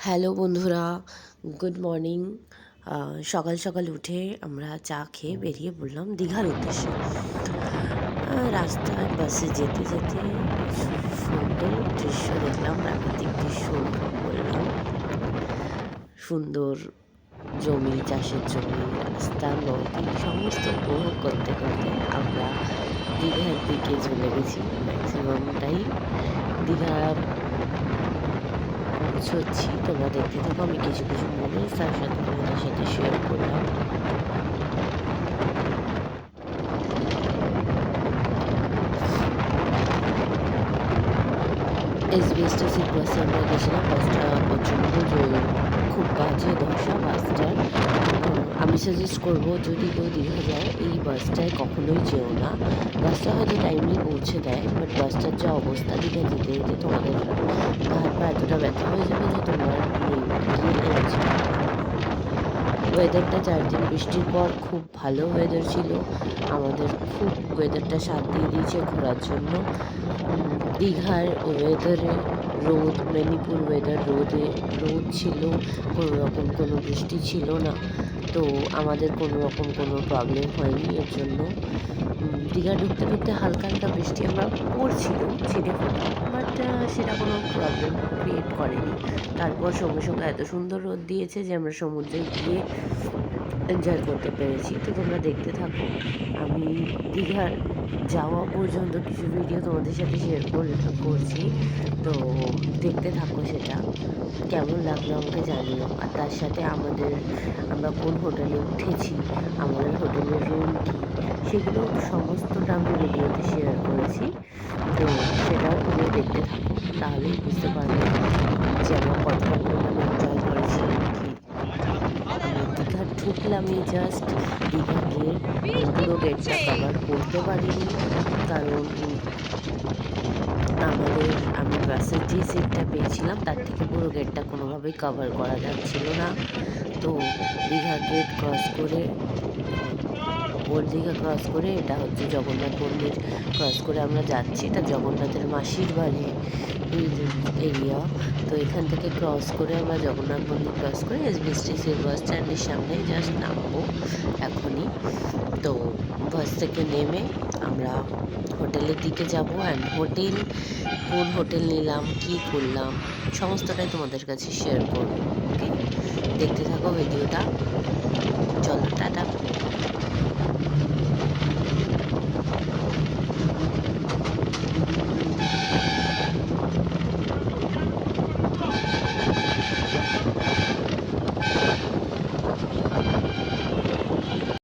Hello বন্ধুরা, good morning. সকাল সকাল উঠে আমরা চা খেয়ে বেরিয়ে পড়লাম দীঘার উদ্দেশ্যে। রাস্তায় বাসে যেতে যেতে কিছু সুন্দর দৃশ্য দেখলাম, প্রাকৃতিক দৃশ্য অনুভব করলাম। সুন্দর জমি, চাষের জমি, রাস্তা, নদী সমস্ত উপভোগ করতে করতে আমরা দীঘার দিকে চলে গেছি। ম্যাক্সিমামটাই দীঘা পৌঁছচ্ছি। তোমরা দেখতে থাকো, আমি কিছু কিছু মোমেন্টস তার সাথে তোমাদের সাথে শেয়ার করলাম। এসবিএসটিসির বাসে আমরা গেছিলাম। বাসটা প্রচণ্ড খুব বাজে দশা বাসটার। আমি সাজেস্ট করব, যদি কেউ দীঘা যায় এই বাসটায় কখনোই যেও না। বাসটা হয়তো টাইমলি পৌঁছে দেয়, বাট বাসটার যা অবস্থা দীঘা যেতে যেতে তোমাদের হাত পা এতটা ব্যথা হয়ে যাবে যে তোমার গিয়ে এনার্জি। ওয়েদারটা 4 দিন বৃষ্টির পর খুব ভালো ওয়েদার ছিল। আমাদের খুব ওয়েদারটা সাথ দিয়ে দিয়েছে ঘোরার জন্য। দীঘার ওয়েদারে রোদ, মেদিনীপুর ওয়েদার রোদ ছিল, কোনো রকম কোনো বৃষ্টি ছিল না। তো আমাদের কোনো রকম কোনো প্রবলেম হয়নি এর জন্য। দীঘা ঢুকতে ঢুকতে হালকা হালকা বৃষ্টি আমরা পড়ছিল ছিটে ফোটা, বাট সেটা কোনো প্রবলেম ক্রিয়েট করেনি। তারপর সঙ্গে সঙ্গে এত সুন্দর রোদ দিয়েছে যে আমরা সমুদ্রে গিয়ে এনজয় করতে পেরেছি। তো তোমরা দেখতে থাকো। আমি দীঘার যাওয়া পর্যন্ত কিছু ভিডিও তোমাদের সাথে শেয়ার করছি, তো দেখতে থাকো। সেটা কেমন লাগলো আমাকে জানিও। আর তার সাথে আমরা কোন হোটেলে উঠেছি, আমাদের হোটেলের রুম কী, সেগুলো সমস্তটা আমি ভিডিওতে শেয়ার করেছি। তো সেটাও তুমি দেখতে থাকো, তাহলেই বুঝতে পারবে যে আমরা কতটা পরিমাণে এনজয় করেছি। দীঘা ঢুকলামই জাস্ট, দীঘা গিয়ে পুরো গেটটা কভার করতে পারিনি, কারণ আমি বাসের যে সিটটা পেয়েছিলাম তার থেকে পুরো গেটটা কোনোভাবেই কভার করা যাচ্ছিল না। তো দীঘা গেট ক্রস করে, ওল্ড দীঘা ক্রস করে, এটা হচ্ছে জগন্নাথ মন্দির ক্রস করে আমরা যাচ্ছি। এটা জগন্নাথের মাসির বাড়ি এরিয়া। তো এখান থেকে ক্রস করে আমরা জগন্নাথ মন্দির ক্রস করে এসবিএসটিসির বাস স্ট্যান্ডের সামনেই জাস্ট নামবো এখনই। তো বাস থেকে নেমে আমরা হোটেলের দিকে যাব। অ্যান্ড কোন হোটেল নিলাম, কী করলাম, সমস্তটাই তোমাদের কাছে শেয়ার করবো। ওকে, দেখতে থাকো ভিডিওটা। চলো, টাটা।